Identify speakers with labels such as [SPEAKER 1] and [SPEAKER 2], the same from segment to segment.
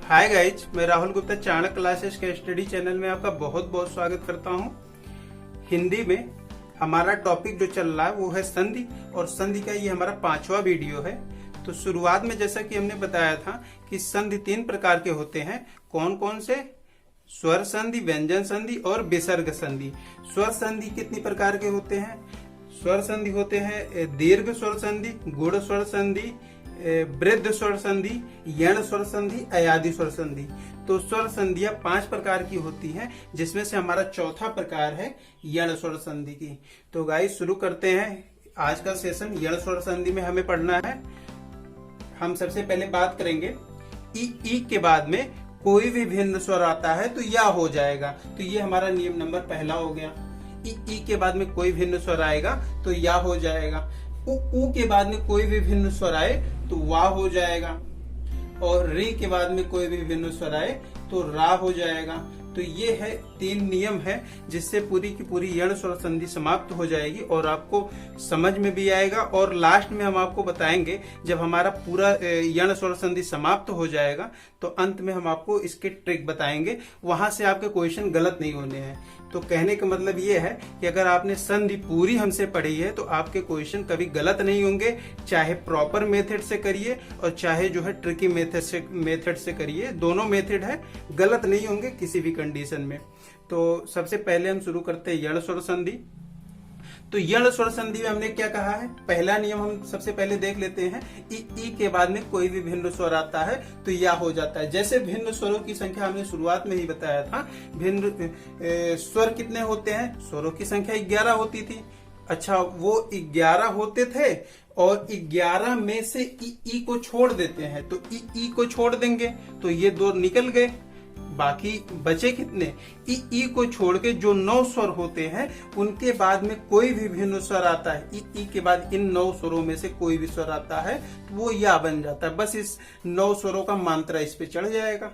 [SPEAKER 1] Hi guys, मैं Rahul Gupta Chanakya classes के study channel में आपका बहुत बहुत स्वागत करता हूं। हिंदी में हमारा टॉपिक जो चल रहा है वो है संधि, और संधि का ये हमारा 5वां वीडियो है। तो शुरुआत में जैसा कि हमने बताया था कि संधि 3 प्रकार के होते हैं। कौन कौन से? स्वर संधि, व्यंजन संधि और विसर्ग संधि। स्वर संधि कितनी प्रकार के होते हैं? स्वर संधि होते हैं दीर्घ स्वर संधि, गुण स्वर संधि, वृद्ध स्वर संधि, यण स्वर संधि, अयादि स्वर संधि। तो स्वर संधियां 5 प्रकार की होती हैं, जिसमें से हमारा चौथा प्रकार है यण स्वर संधि की। तो गाइस शुरू करते हैं आज का सेशन। यण स्वर संधि में हमें पढ़ना है, हम सबसे पहले बात करेंगे ई के बाद में कोई भी भिन्न स्वर आता है तो या हो जाएगा। तो ये हमारा नियम नंबर पहला हो गया। ई के बाद में कोई भिन्न स्वर आएगा तो या हो जाएगा। उ के बाद में कोई भी भिन्न स्वर आए तो वाह हो जाएगा, और री के बाद में कोई भी भिन्न स्वर आए तो रा हो जाएगा। तो ये है 3 नियम है, जिससे पूरी की पूरी यण स्वर संधि समाप्त हो जाएगी और आपको समझ में भी आएगा। और लास्ट में हम आपको बताएंगे, जब हमारा पूरा यण स्वर संधि समाप्त हो जाएगा तो अंत में हम आपको इसके ट्रिक बताएंगे, वहां से आपके क्वेश्चन गलत नहीं होने हैं। तो कहने का मतलब ये है कि अगर आपने संधि पूरी हमसे पढ़ी है तो आपके क्वेश्चन कभी गलत नहीं होंगे, चाहे प्रॉपर मेथड से करिए और चाहे जो है ट्रिकी मेथड से करिए। दोनों मेथड है, गलत नहीं होंगे किसी भी कंडीशन में। तो सबसे पहले हम शुरू करते हैं यण स्वर संधि। तो यण स्वर संधि में हमने क्या कहा है? पहला नियम हम सबसे पहले देख लेते हैं। ई के बाद में कोई भी भिन्न स्वर आता है तो या हो जाता है। जैसे भिन्न स्वरों की संख्या हमने शुरुआत में ही बताया था। भिन्न स्वर कितने होते हैं? स्वरों की संख्या 11 होती थी। अच्छा, वो 11 होते थे और 11 में से ई को छोड़ देते हैं, तो ई को छोड़ देंगे तो ये 2 निकल गए। बाकी बचे कितने? ई को छोड़ के जो 9 स्वर होते हैं उनके बाद में कोई भी भिन्न स्वर आता है, ई के बाद इन 9 स्वरों में से कोई भी स्वर आता है तो वो या बन जाता है। बस इस 9 स्वरों का मात्रा इस पे चढ़ जाएगा।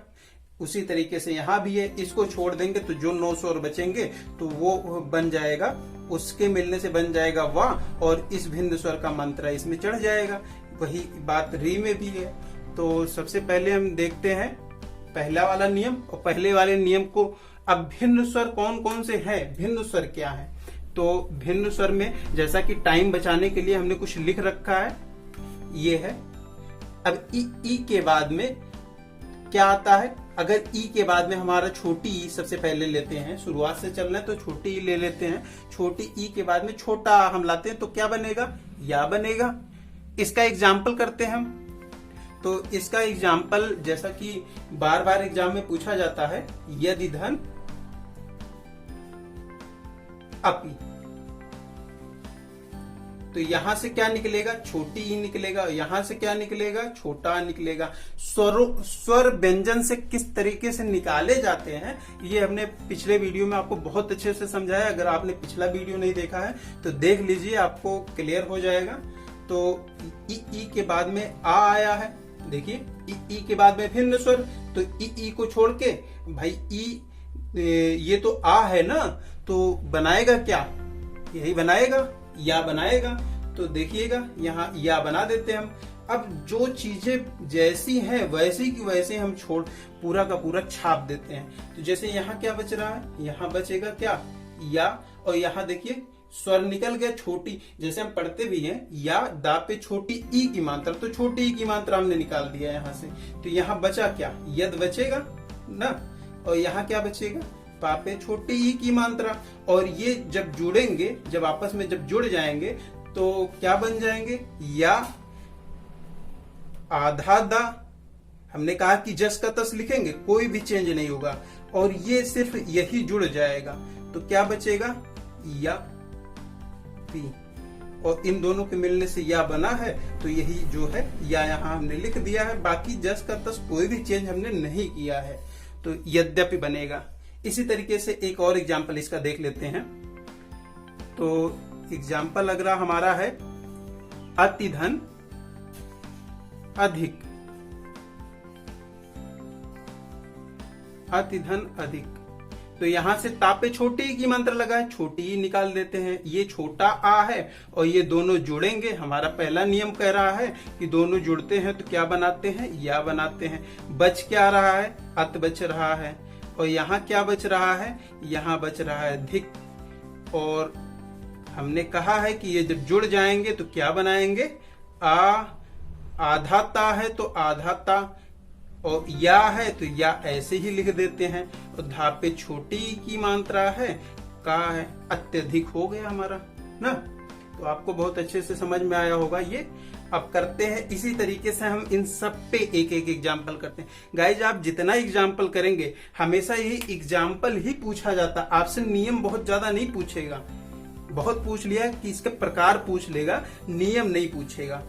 [SPEAKER 1] उसी तरीके से यहाँ भी है, इसको छोड़ देंगे तो जो 9 स्वर बचेंगे तो वो बन जाएगा, उसके मिलने से बन जाएगा वाह, और इस भिन्न स्वर का मात्रा इसमें चढ़ जाएगा। वही बात री में भी है। तो सबसे पहले हम देखते हैं पहला वाला नियम, और पहले वाले नियम को अब भिन्न स्वर कौन कौन से हैं, भिन्न स्वर क्या है। तो भिन्न स्वर में जैसा कि टाइम बचाने के लिए हमने कुछ लिख रखा है, ये है। अब ई के बाद में क्या आता है? अगर ई के बाद में हमारा छोटी ई सबसे पहले लेते हैं, शुरुआत से चलना है तो छोटी ई ले लेते हैं। छोटी ई के बाद में छोटा हम लाते हैं तो क्या बनेगा? या बनेगा। इसका एग्जाम्पल करते हैं हम। तो इसका एग्जाम्पल जैसा कि बार बार एग्जाम में पूछा जाता है, यदि धन अपि, तो यहां से क्या निकलेगा? छोटी ई निकलेगा। यहां से क्या निकलेगा? छोटा निकलेगा। स्वर व्यंजन से किस तरीके से निकाले जाते हैं ये हमने पिछले वीडियो में आपको बहुत अच्छे से समझाया। अगर आपने पिछला वीडियो नहीं देखा है तो देख लीजिए, आपको क्लियर हो जाएगा। तो ई के बाद में आ आया है, देखिए ई के बाद में भिन्न स्वर, तो ई को छोड़ के भाई ये तो आ है ना, तो बनाएगा क्या? यही बनाएगा, या बनाएगा। तो देखिएगा यहाँ या बना देते हैं हम। अब जो चीजें जैसी हैं वैसी की वैसे हम पूरा का पूरा छाप देते हैं। तो जैसे यहाँ क्या बच रहा है? यहाँ बचेगा क्या? या। और यहाँ देखिए स्वर निकल गया छोटी, जैसे हम पढ़ते भी हैं या दा पे छोटी ई की मात्रा, तो छोटी ई की मात्रा हमने निकाल दिया यहाँ से। तो यहाँ बचा क्या? यद बचेगा ना। और यहाँ क्या बचेगा? पा पे छोटी ई की मात्रा। और ये जब जुड़ेंगे, जब आपस में जब जुड़ जाएंगे तो क्या बन जाएंगे? या आधा दा। हमने कहा कि जस का तस लिखेंगे, कोई भी चेंज नहीं होगा, और ये सिर्फ यही जुड़ जाएगा। तो क्या बचेगा? या पी। और इन दोनों के मिलने से या बना है, तो यही जो है या यहाँ हमने लिख दिया है। बाकी जस का तस कोई भी चेंज हमने नहीं किया है, तो यद्यपि बनेगा। इसी तरीके से एक और एग्जाम्पल इसका देख लेते हैं। तो एग्जाम्पल अगला हमारा है अति धन अधिक। अति धन अधिक, तो यहाँ से ता पे छोटी ई की मात्रा लगा है, छोटी ई निकाल देते हैं। ये छोटा आ है और ये दोनों जुड़ेंगे। हमारा पहला नियम कह रहा है कि दोनों जुड़ते हैं तो क्या बनाते हैं, या बनाते हैं। बच क्या रहा है, अत बच रहा है। और यहाँ क्या बच रहा है, यहाँ बच रहा है धिक। और हमने कहा है कि ये जब जुड़ जाएंगे तो क्या बनाएंगे, आधा ता है तो आधा ता, और या है तो या ऐसे ही लिख देते हैं। और धा पे छोटी की मात्रा है, का है, अत्यधिक हो गया हमारा ना। तो आपको बहुत अच्छे से समझ में आया होगा ये। अब करते हैं इसी तरीके से हम इन सब पे एक एक एग्जाम्पल करते हैं। गाइज आप जितना एग्जाम्पल करेंगे हमेशा यही एग्जाम्पल ही पूछा जाता, आपसे नियम बहुत ज्यादा नहीं पूछेगा। बहुत पूछ लिया कि इसके प्रकार पूछ लेगा, नियम नहीं पूछेगा।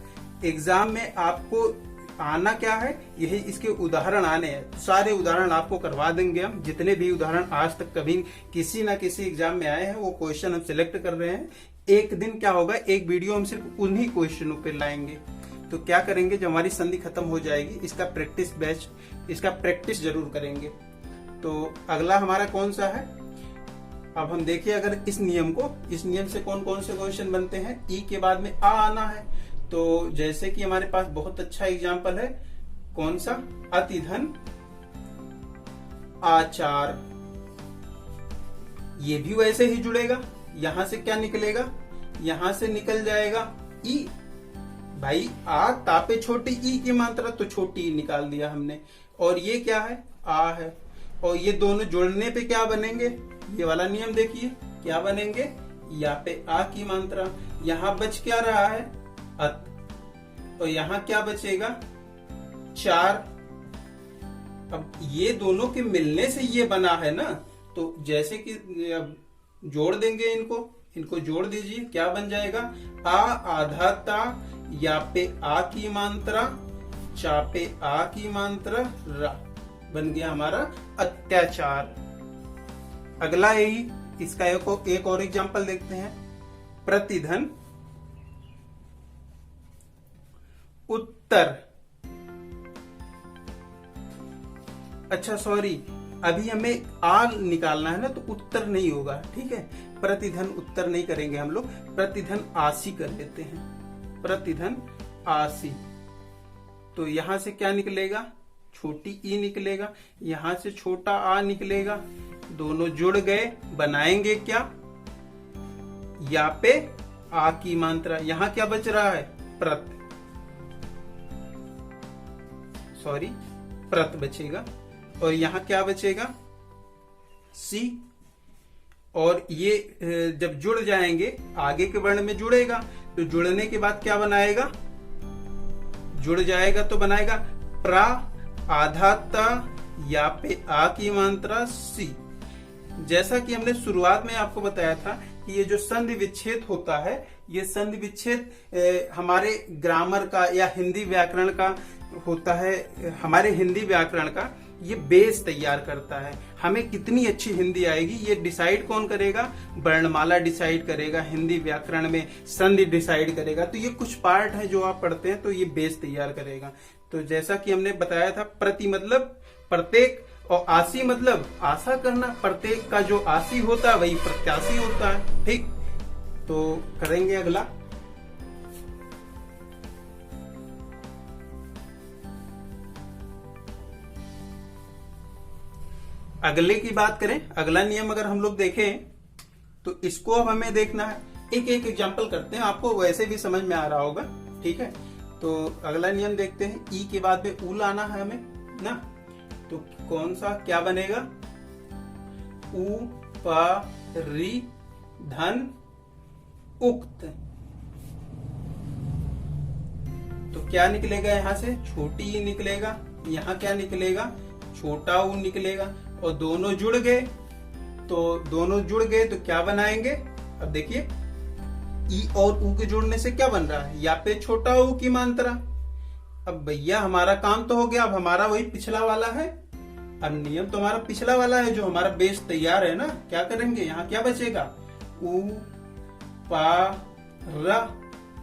[SPEAKER 1] एग्जाम में आपको आना क्या है, यही इसके उदाहरण आने हैं। सारे उदाहरण आपको करवा देंगे हम, जितने भी उदाहरण आज तक कभी किसी ना किसी एग्जाम में आए हैं वो क्वेश्चन हम सिलेक्ट कर रहे हैं। एक दिन क्या होगा, एक वीडियो हम सिर्फ उन्हीं क्वेश्चनों पे लाएंगे। तो क्या करेंगे, जब हमारी संधि खत्म हो जाएगी इसका प्रैक्टिस बैच, इसका प्रैक्टिस जरूर करेंगे। तो अगला हमारा कौन सा है, अब हम देखिए अगर इस नियम से कौन कौन से क्वेश्चन बनते हैं। ई के बाद में आ आना है, तो जैसे कि हमारे पास बहुत अच्छा एग्जाम्पल है, कौन सा, अतिधन आचार। ये भी वैसे ही जुड़ेगा। यहां से क्या निकलेगा, यहां से निकल जाएगा ई। भाई आ ता पे छोटी ई की मात्रा, तो छोटी ई निकाल दिया हमने। और ये क्या है, आ है। और ये दोनों जुड़ने पे क्या बनेंगे, ये वाला नियम देखिए क्या बनेंगे, या पे आ की मात्रा। यहां बच क्या रहा है, अत। और यहां क्या बचेगा, चार। अब ये दोनों के मिलने से ये बना है ना, तो जैसे कि अब जोड़ देंगे इनको जोड़ दीजिए, क्या बन जाएगा, आ आधा ता, या पे आ की मात्रा, चा पे आ की मात्रा, रा, बन गया हमारा अत्याचार। अगला यही, इसका एक और एग्जांपल देखते हैं। प्रतिधन उत्तर, अच्छा सॉरी, अभी हमें आ निकालना है ना, तो उत्तर नहीं होगा, ठीक है। प्रतिधन उत्तर नहीं करेंगे हम लोग, प्रतिधन आसी कर लेते हैं। प्रतिधन आसी, तो यहां से क्या निकलेगा, छोटी ई निकलेगा, यहां से छोटा आ निकलेगा। दोनों जुड़ गए, बनाएंगे क्या, या पे आ की मात्रा। यहां क्या बच रहा है, प्रत, सॉरी प्रत बचेगा। और यहां क्या बचेगा, सी। और ये जब जुड़ जाएंगे, आगे के वर्ण में जुड़ेगा, तो जुड़ने के बाद क्या बनाएगा, जुड़ जाएगा तो बनाएगा प्रा, आधा ता, या पे आ की मात्रा, सी। जैसा कि हमने शुरुआत में आपको बताया था कि ये जो संधि विच्छेद होता है, ये संधि विच्छेद हमारे ग्रामर का या हिंदी व्याकरण का होता है। हमारे हिंदी व्याकरण का ये बेस तैयार करता है। हमें कितनी अच्छी हिंदी आएगी ये डिसाइड कौन करेगा, वर्णमाला डिसाइड करेगा, हिंदी व्याकरण में संधि डिसाइड करेगा। तो ये कुछ पार्ट है जो आप पढ़ते हैं, तो ये बेस तैयार करेगा। तो जैसा कि हमने बताया था, प्रति मतलब प्रत्येक, और आसी मतलब आशा करना। प्रत्येक का जो आसी होता है वही प्रत्याशी होता है, ठीक। तो करेंगे अगला। अगले की बात करें, अगला नियम अगर हम लोग देखें तो इसको अब हमें देखना है। एक एक एग्जांपल करते हैं, आपको वैसे भी समझ में आ रहा होगा, ठीक है। तो अगला नियम देखते हैं। ई के बाद में ऊ लाना है हमें ना, तो कौन सा क्या बनेगा, उ प रि धन उक्त। तो क्या निकलेगा, यहां से छोटी ई निकलेगा, यहां क्या निकलेगा, छोटा ऊ निकलेगा। और दोनों जुड़ गए, तो क्या बनाएंगे, अब देखिए ई और ऊ के जुड़ने से क्या बन रहा है, या पे छोटा ऊ की मात्रा। अब भैया हमारा काम तो हो गया, अब हमारा वही पिछला वाला है। अब नियम तो हमारा पिछला वाला है, जो हमारा बेस तैयार है ना। क्या करेंगे, यहाँ क्या बचेगा, उ पा रा,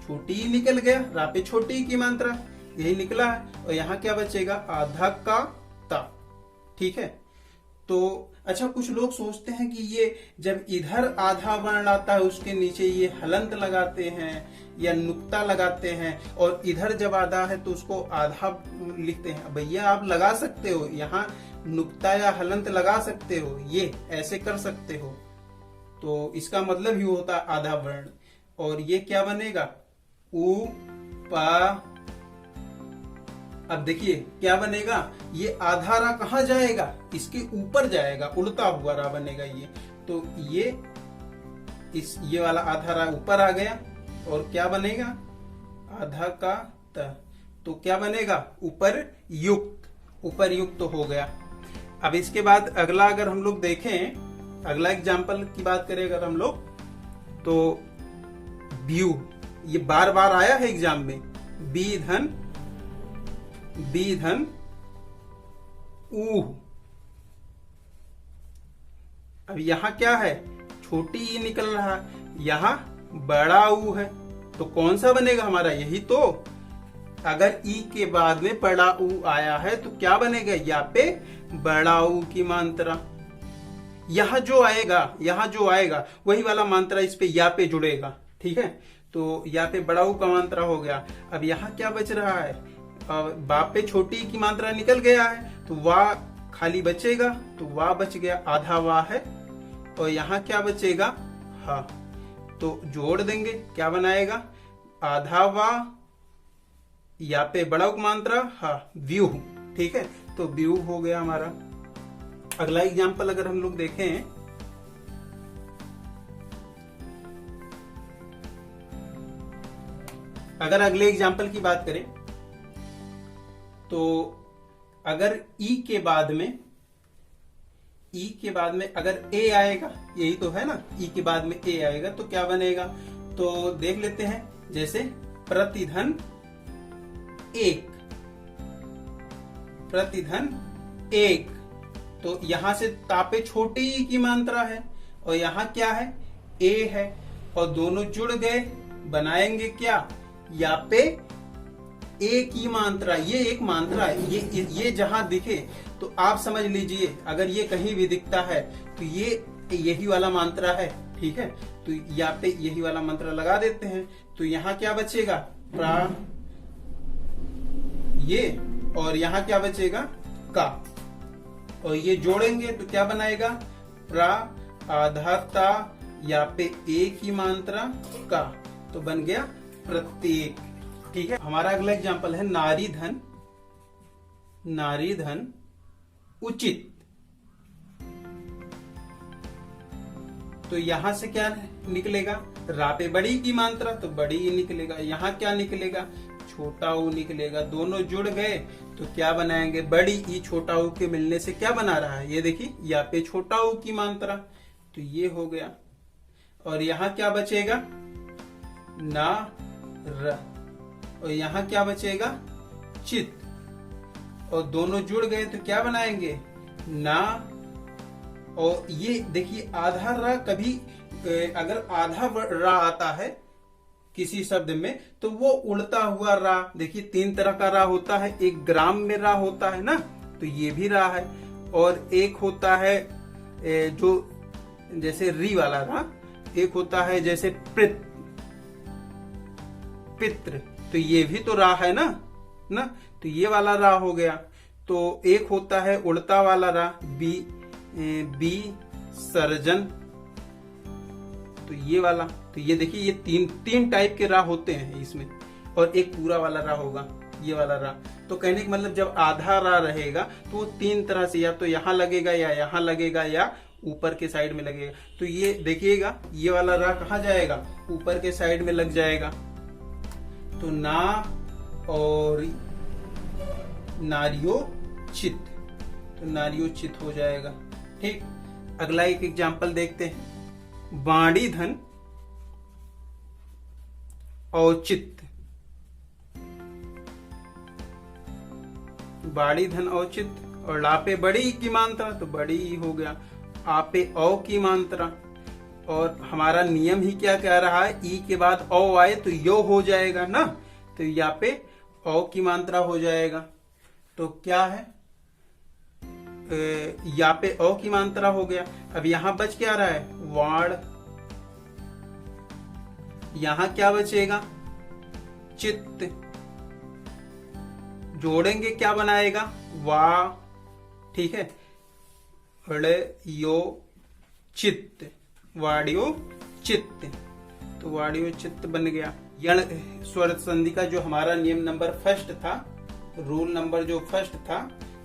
[SPEAKER 1] छोटी निकल गया, रा पे छोटी की मात्रा, यही निकला है। और यहाँ क्या बचेगा, आधा का ता, ठीक है। तो अच्छा, कुछ लोग सोचते हैं कि ये जब इधर आधा वर्ण आता है उसके नीचे ये हलंत लगाते हैं या नुक्ता लगाते हैं, और इधर जब आधा है तो उसको आधा लिखते हैं। भैया आप लगा सकते हो, यहाँ नुक्ता या हलंत लगा सकते हो, ये ऐसे कर सकते हो, तो इसका मतलब ही होता है आधा वर्ण। और ये क्या बनेगा, उ पा। अब देखिए क्या बनेगा, ये आधा रा कहाँ जाएगा, इसके ऊपर जाएगा, उल्टा हुआ रा बनेगा ये। तो ये वाला आधा रा ऊपर आ गया, और क्या बनेगा, आधा का त, तो क्या बनेगा, ऊपर युक्त, ऊपर युक्त तो हो गया। अब इसके बाद अगला अगर हम लोग देखें, अगला एग्जाम्पल की बात करें अगर हम लोग, तो व्यू, ये बार बार आया है एग्जाम में, बी धन ऊह। अब यहां क्या है, छोटी ई निकल रहा है, यहां बड़ा ऊ है, तो कौन सा बनेगा हमारा, यही तो। अगर ई के बाद में बड़ा ऊ आया है तो क्या बनेगा, यहाँ पे बड़ा ऊ की मात्रा, यहां जो आएगा वही वाला मात्रा इस पे या पे जुड़ेगा, ठीक है। तो यहाँ पे बड़ा ऊ का मात्रा हो गया। अब यहाँ क्या बच रहा है, बाप पे छोटी की मात्रा निकल गया है, तो वाह खाली बचेगा, तो वाह बच गया, आधा वाह है। और यहाँ क्या बचेगा, हा, तो जोड़ देंगे, क्या बनाएगा, आधा वाह, यहाँ पे बड़ा ऊ मात्रा, हा, व्यू, ठीक है। तो व्यू हो गया हमारा। अगला एग्जाम्पल अगर हम लोग देखें, अगर अगले एग्जाम्पल की बात करें, तो अगर ई के बाद में अगर ए आएगा, यही तो है ना, ई के बाद में ए आएगा तो क्या बनेगा, तो देख लेते हैं। जैसे प्रतिधन एक, तो यहां से तापे छोटी ई की मात्रा है, और यहां क्या है, ए है, और दोनों जुड़ गए, बनाएंगे क्या, यहाँ पे ए की मात्रा, ये एक मात्रा है, ये जहां दिखे तो आप समझ लीजिए, अगर ये कहीं भी दिखता है तो ये यही वाला मात्रा है, ठीक है। तो यहाँ पे यही वाला मंत्र लगा देते हैं, तो यहाँ क्या बचेगा, प्रा, ये, और यहाँ क्या बचेगा, का, और ये जोड़ेंगे तो क्या बनाएगा, प्रा, आधाता, यहाँ पे ए की मात्रा, का, तो बन गया प्रत्येक, ठीक है। हमारा अगला एग्जाम्पल है नारी धन उचित। तो यहां से क्या निकलेगा, रा पे बड़ी की मात्रा, तो बड़ी ही निकलेगा, यहाँ क्या निकलेगा, छोटा ऊ निकलेगा, दोनों जुड़ गए तो क्या बनाएंगे, बड़ी ई छोटा ऊ के मिलने से क्या बना रहा है, ये देखिए, यहाँ पे छोटा ऊ की मात्रा, तो ये हो गया। और यहाँ क्या बचेगा, ना र, और यहाँ क्या बचेगा, चित, और दोनों जुड़ गए तो क्या बनाएंगे, ना, और ये देखिए आधा रा, कभी अगर आधा रा आता है किसी शब्द में तो वो उल्टा हुआ रा, देखिए 3 तरह का रा होता है, एक ग्राम में रा होता है ना, तो ये भी रा है, और एक होता है जो जैसे री वाला रा, एक होता है जैसे पित्र, तो ये भी तो रा है ना, तो ये वाला रा हो गया। तो एक होता है उल्टा वाला रा, बी सर्जन, तो ये वाला, तो ये देखिए ये तीन टाइप के रा होते हैं इसमें, और एक पूरा वाला रा होगा, ये वाला रा। तो कहने का मतलब जब आधा रा रहेगा तो वो 3 तरह से, या तो यहाँ लगेगा, या यहाँ लगेगा, या ऊपर के साइड में लगेगा। तो ये देखिएगा, ये वाला रा कहाँ जाएगा, ऊपर के साइड में लग जाएगा, तो ना, और नारियोचित, तो नारियोचित हो जाएगा, ठीक। अगला एक एग्जाम्पल देखते हैं, बाणी धन औचित, बाड़ी धन औचित, और लापे बड़ी की मात्रा, तो बड़ी ही हो गया, आपे औ की मात्रा, और हमारा नियम ही क्या कह रहा है, ई के बाद औ आए तो यो हो जाएगा ना, तो यहाँ पे औ की मात्रा हो जाएगा। तो क्या है, या पे ओ की मात्रा हो गया। अब यहाँ बच क्या रहा है, वाड़। यहाँ क्या बचेगा, चित्त। जोड़ेंगे क्या बनाएगा, वा। ठीक है, यो चित्त, वाडियो चित्त। तो वाडियो चित्त बन गया। यण स्वर संधि का जो हमारा नियम नंबर फर्स्ट था, रूल नंबर जो फर्स्ट था,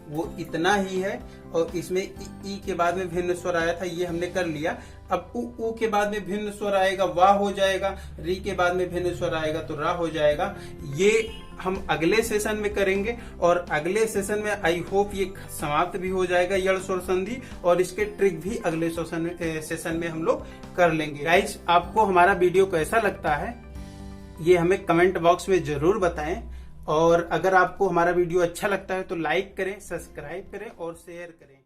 [SPEAKER 1] वो इतना ही है। और इसमें ई के बाद में भिन्न स्वर आया था, ये हमने कर लिया। अब उ के बाद में भिन्न स्वर आएगा, वाह हो जाएगा। री के बाद में भिन्न स्वर आएगा तो रा हो जाएगा। ये हम अगले सेशन में करेंगे और अगले सेशन में आई होप ये समाप्त भी हो जाएगा यण स्वर संधि, और इसके ट्रिक भी अगले सेशन में हम लोग कर लेंगे। गाइस, आपको हमारा वीडियो कैसा लगता है ये हमें कमेंट बॉक्स में जरूर बताएं। और अगर आपको हमारा वीडियो अच्छा लगता है तो लाइक करें, सब्सक्राइब करें और शेयर करें।